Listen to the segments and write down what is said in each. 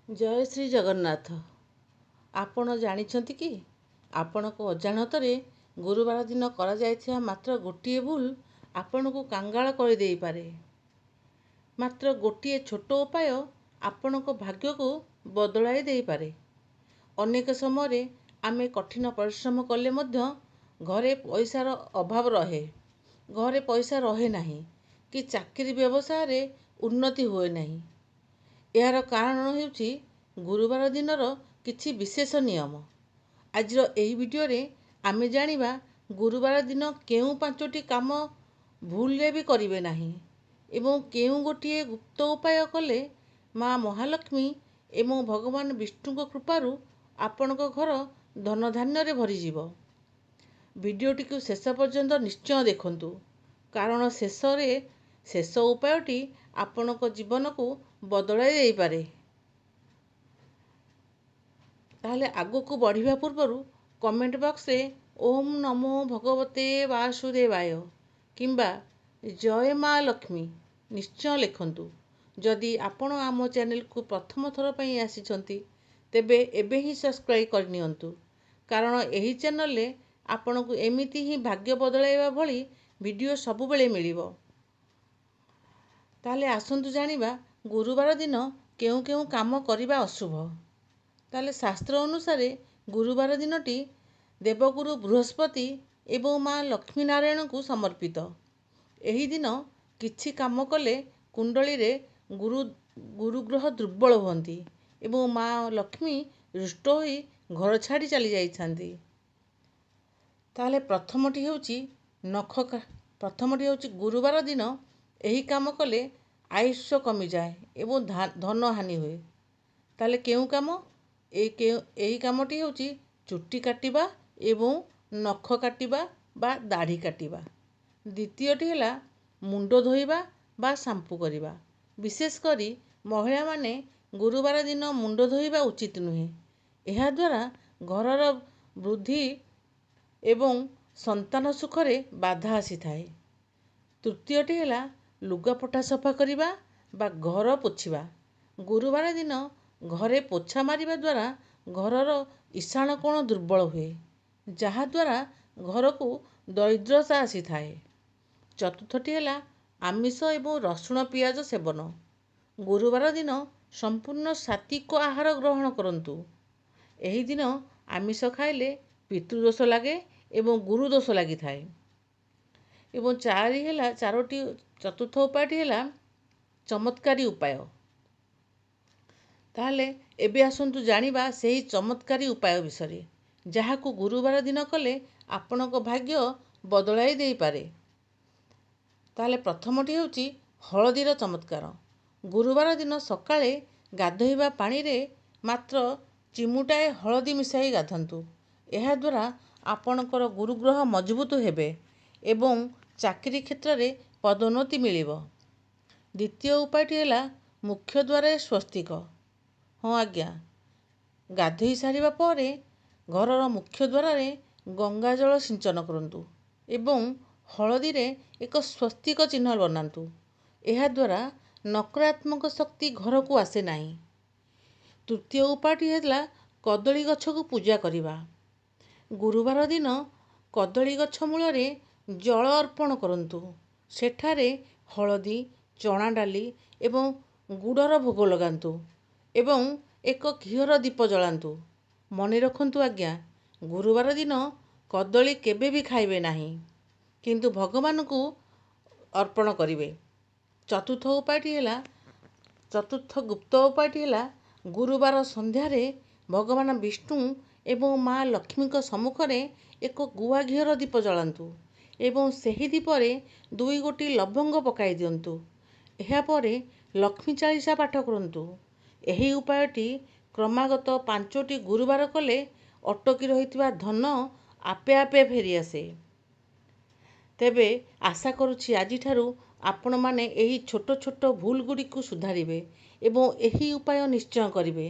ଜୟ ଶ୍ରୀ ଜଗନ୍ନାଥ। ଆପଣ ଜାଣିଛନ୍ତି କି ଆପଣଙ୍କ ଅଜାଣତରେ ଗୁରୁବାର ଦିନ କରାଯାଇଥିବା ମାତ୍ର ଗୋଟିଏ ଭୁଲ ଆପଣଙ୍କୁ କାଙ୍ଗାଳ କରିଦେଇପାରେ। ମାତ୍ର ଗୋଟିଏ ଛୋଟ ଉପାୟ ଆପଣଙ୍କ ଭାଗ୍ୟକୁ ବଦଳାଇ ଦେଇପାରେ। ଅନେକ ସମୟରେ ଆମେ କଠିନ ପରିଶ୍ରମ କଲେ ମଧ୍ୟ ଘରେ ପଇସାର ଅଭାବ ରହେ। ଘରେ ପଇସା ରହେ ନାହିଁ କି ଚାକିରି ବ୍ୟବସାୟରେ ଉନ୍ନତି ହୁଏ ନାହିଁ। ଏହାର କାରଣ ହେଉଛି ଗୁରୁବାର ଦିନର କିଛି ବିଶେଷ ନିୟମ। ଆଜିର ଏହି ଭିଡ଼ିଓରେ ଆମେ ଜାଣିବା ଗୁରୁବାର ଦିନ କେଉଁ 5ଟି କାମ ଭୁଲରେ ବି କରିବେ ନାହିଁ ଏବଂ କେଉଁ ଗୋଟିଏ ଗୁପ୍ତ ଉପାୟ କଲେ ମା ମହାଲକ୍ଷ୍ମୀ ଏବଂ ଭଗବାନ ବିଷ୍ଣୁଙ୍କ କୃପାରୁ ଆପଣଙ୍କ ଘର ଧନଧାନ୍ୟରେ ଭରିଯିବ। ଭିଡ଼ିଓଟିକୁ ଶେଷ ପର୍ଯ୍ୟନ୍ତ ନିଶ୍ଚୟ ଦେଖନ୍ତୁ, କାରଣ ଶେଷ ଉପାୟଟି ଆପଣଙ୍କ ଜୀବନକୁ ବଦଳାଇ ଦେଇପାରେ। ତାହେଲେ ଆଗକୁ ବଢ଼ିବା ପୂର୍ବରୁ କମେଣ୍ଟ ବକ୍ସରେ ଓମ୍ ନମୋ ଭଗବତେ ବାସୁଦେବାୟ କିମ୍ବା ଜୟ ମା ଲକ୍ଷ୍ମୀ ନିଶ୍ଚୟ ଲେଖନ୍ତୁ। ଯଦି ଆପଣ ଆମ ଚ୍ୟାନେଲକୁ ପ୍ରଥମ ଥର ପାଇଁ ଆସିଛନ୍ତି ତେବେ ଏବେ ହିଁ ସବସ୍କ୍ରାଇବ୍ କରିନିଅନ୍ତୁ, କାରଣ ଏହି ଚ୍ୟାନେଲରେ ଆପଣଙ୍କୁ ଏମିତି ହିଁ ଭାଗ୍ୟ ବଦଳାଇବା ଭଳି ଭିଡ଼ିଓ ସବୁବେଳେ ମିଳିବ। ତାହେଲେ ଆସନ୍ତୁ ଜାଣିବା ଗୁରୁବାର ଦିନ କେଉଁ କେଉଁ କାମ କରିବା ଅଶୁଭ। ତାହେଲେ ଶାସ୍ତ୍ର ଅନୁସାରେ ଗୁରୁବାର ଦିନଟି ଦେବଗୁରୁ ବୃହସ୍ପତି ଏବଂ ମା ଲକ୍ଷ୍ମୀ ନାରାୟଣଙ୍କୁ ସମର୍ପିତ। ଏହି ଦିନ କିଛି କାମ କଲେ କୁଣ୍ଡଳୀରେ ଗୁରୁଗ୍ରହ ଦୁର୍ବଳ ହୁଅନ୍ତି ଏବଂ ମା ଲକ୍ଷ୍ମୀ ରୁଷ୍ଟ ହୋଇ ଘର ଛାଡ଼ି ଚାଲିଯାଇଥାନ୍ତି। ତାହେଲେ ପ୍ରଥମଟି ହେଉଛି ଗୁରୁବାର ଦିନ ଏହି କାମ କଲେ ଆୟୁଷ କମିଯାଏ ଏବଂ ଧନ ହାନି ହୁଏ। ତାହେଲେ କେଉଁ କାମ? ଏହି କାମଟି ହେଉଛି ଚୁଟି କାଟିବା ଏବଂ ନଖ କାଟିବା ବା ଦାଢ଼ି କାଟିବା। ଦ୍ୱିତୀୟଟି ହେଲା ମୁଣ୍ଡ ଧୋଇବା ବା ସାମ୍ପୁ କରିବା। ବିଶେଷ କରି ମହିଳାମାନେ ଗୁରୁବାର ଦିନ ମୁଣ୍ଡ ଧୋଇବା ଉଚିତ ନୁହେଁ। ଏହାଦ୍ୱାରା ଘରର ବୃଦ୍ଧି ଏବଂ ସନ୍ତାନ ସୁଖରେ ବାଧା ଆସିଥାଏ। ତୃତୀୟଟି ହେଲା ଲୁଗାପଟା ସଫା କରିବା ବା ଘର ପୋଛିବା। ଗୁରୁବାର ଦିନ ଘରେ ପୋଛା ମାରିବା ଦ୍ୱାରା ଘରର ଈଶାନ କୋଣ ଦୁର୍ବଳ ହୁଏ, ଯାହାଦ୍ୱାରା ଘରକୁ ଦରିଦ୍ରତା ଆସିଥାଏ। ଚତୁର୍ଥଟି ହେଲା ଆମିଷ ଏବଂ ରସୁଣ ପିଆଜ ସେବନ। ଗୁରୁବାର ଦିନ ସମ୍ପୂର୍ଣ୍ଣ ସାତ୍ୱିକ ଆହାର ଗ୍ରହଣ କରନ୍ତୁ। ଏହି ଦିନ ଆମିଷ ଖାଇଲେ ପିତୃଦୋଷ ଲାଗେ ଏବଂ ଗୁରୁଦୋଷ ଲାଗିଥାଏ। ଏବଂ ଚତୁର୍ଥ ଉପାୟଟି ହେଲା ଚମତ୍କାରୀ ଉପାୟ। ତାହେଲେ ଏବେ ଆସନ୍ତୁ ଜାଣିବା ସେହି ଚମତ୍କାରୀ ଉପାୟ ବିଷୟରେ, ଯାହାକୁ ଗୁରୁବାର ଦିନ କଲେ ଆପଣଙ୍କ ଭାଗ୍ୟ ବଦଳାଇ ଦେଇପାରେ। ତାହେଲେ ପ୍ରଥମଟି ହେଉଛି ହଳଦୀର ଚମତ୍କାର। ଗୁରୁବାର ଦିନ ସକାଳେ ଗାଧୋଇବା ପାଣିରେ ମାତ୍ର ଚିମୁଟାଏ ହଳଦୀ ମିଶାଇ ଗାଧାନ୍ତୁ। ଏହାଦ୍ୱାରା ଆପଣଙ୍କର ଗୁରୁଗ୍ରହ ମଜବୁତ ହେବେ ଏବଂ ଚାକିରି କ୍ଷେତ୍ରରେ ପଦୋନ୍ନତି ମିଳିବ। ଦ୍ୱିତୀୟ ଉପାୟଟି ହେଲା ମୁଖ୍ୟ ଦ୍ୱାରରେ ସ୍ୱସ୍ତିକ। ହଁ ଆଜ୍ଞା, ଗାଧୋଇ ସାରିବା ପରେ ଘରର ମୁଖ୍ୟ ଦ୍ୱାରରେ ଗଙ୍ଗାଜଳ ସିଞ୍ଚନ କରନ୍ତୁ ଏବଂ ହଳଦୀରେ ଏକ ସ୍ୱସ୍ତିକ ଚିହ୍ନ ବନାନ୍ତୁ। ଏହାଦ୍ୱାରା ନକାରାତ୍ମକ ଶକ୍ତି ଘରକୁ ଆସେ ନାହିଁ। ତୃତୀୟ ଉପାୟଟି ହେଲା କଦଳୀ ଗଛକୁ ପୂଜା କରିବା। ଗୁରୁବାର ଦିନ କଦଳୀ ଗଛ ମୂଳରେ ଜଳ ଅର୍ପଣ କରନ୍ତୁ। ସେଠାରେ ହଳଦୀ, ଚଣା ଡାଲି ଏବଂ ଗୁଡ଼ର ଭୋଗ ଲଗାନ୍ତୁ ଏବଂ ଏକ ଘିଅର ଦୀପ ଜଳାନ୍ତୁ। ମନେ ରଖନ୍ତୁ ଆଜ୍ଞା, ଗୁରୁବାର ଦିନ କଦଳୀ କେବେ ବି ଖାଇବେ ନାହିଁ, କିନ୍ତୁ ଭଗବାନଙ୍କୁ ଅର୍ପଣ କରିବେ। ଚତୁର୍ଥ ଗୁପ୍ତ ଉପାୟଟି ହେଲା ଗୁରୁବାର ସନ୍ଧ୍ୟାରେ ଭଗବାନ ବିଷ୍ଣୁ ଏବଂ ମା ଲକ୍ଷ୍ମୀଙ୍କ ସମ୍ମୁଖରେ ଏକ ଗୁଆ ଘିଅର ଦୀପ ଜଳାନ୍ତୁ ଏବଂ ସେହି ଦୀପରେ 2 ଗୋଟି ଲବଙ୍ଗ ପକାଇ ଦିଅନ୍ତୁ। ଏହାପରେ ଲକ୍ଷ୍ମୀ ଚାଳିଶା ପାଠ କରନ୍ତୁ। ଏହି ଉପାୟଟି କ୍ରମାଗତ 5ଟି ଗୁରୁବାର କଲେ ଅଟକି ରହିଥିବା ଧନ ଆପେ ଆପେ ଫେରିଆସେ। ତେବେ ଆଶା କରୁଛି ଆଜିଠାରୁ ଆପଣମାନେ ଏହି ଛୋଟ ଛୋଟ ଭୁଲଗୁଡ଼ିକୁ ସୁଧାରିବେ ଏବଂ ଏହି ଉପାୟ ନିଶ୍ଚୟ କରିବେ।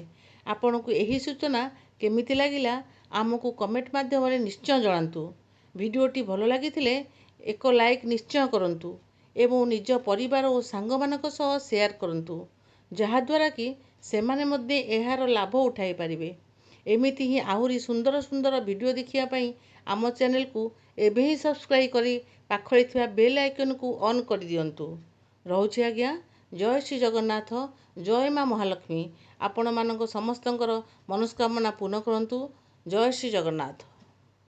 ଆପଣଙ୍କୁ ଏହି ସୂଚନା କେମିତି ଲାଗିଲା ଆମକୁ କମେଣ୍ଟ ମାଧ୍ୟମରେ ନିଶ୍ଚୟ ଜଣାନ୍ତୁ। ଭିଡ଼ିଓଟି ଭଲ ଲାଗିଥିଲେ ଏକ ଲାଇକ୍ ନିଶ୍ଚୟ କରନ୍ତୁ ଏବଂ ନିଜ ପରିବାର ଓ ସାଙ୍ଗମାନଙ୍କ ସହ ସେୟାର କରନ୍ତୁ, ଯାହାଦ୍ୱାରା କି ସେମାନେ ମଧ୍ୟ ଏହାର ଲାଭ ଉଠାଇ ପାରିବେ। ଏମିତି ହିଁ ଆହୁରି ସୁନ୍ଦର ସୁନ୍ଦର ଭିଡ଼ିଓ ଦେଖିବା ପାଇଁ ଆମ ଚ୍ୟାନେଲକୁ ଏବେ ହିଁ ସବସ୍କ୍ରାଇବ୍ କରି ପାଖରେ ଥିବା ବେଲ୍ ଆଇକନକୁ ଅନ୍ କରିଦିଅନ୍ତୁ। ରହୁଛି ଆଜ୍ଞା। ଜୟ ଶ୍ରୀ ଜଗନ୍ନାଥ, ଜୟ ମା ମହାଲକ୍ଷ୍ମୀ। ଆପଣମାନଙ୍କ ସମସ୍ତଙ୍କର ମନସ୍କାମନା ପୂର୍ଣ୍ଣ କରନ୍ତୁ। ଜୟ ଶ୍ରୀ ଜଗନ୍ନାଥ।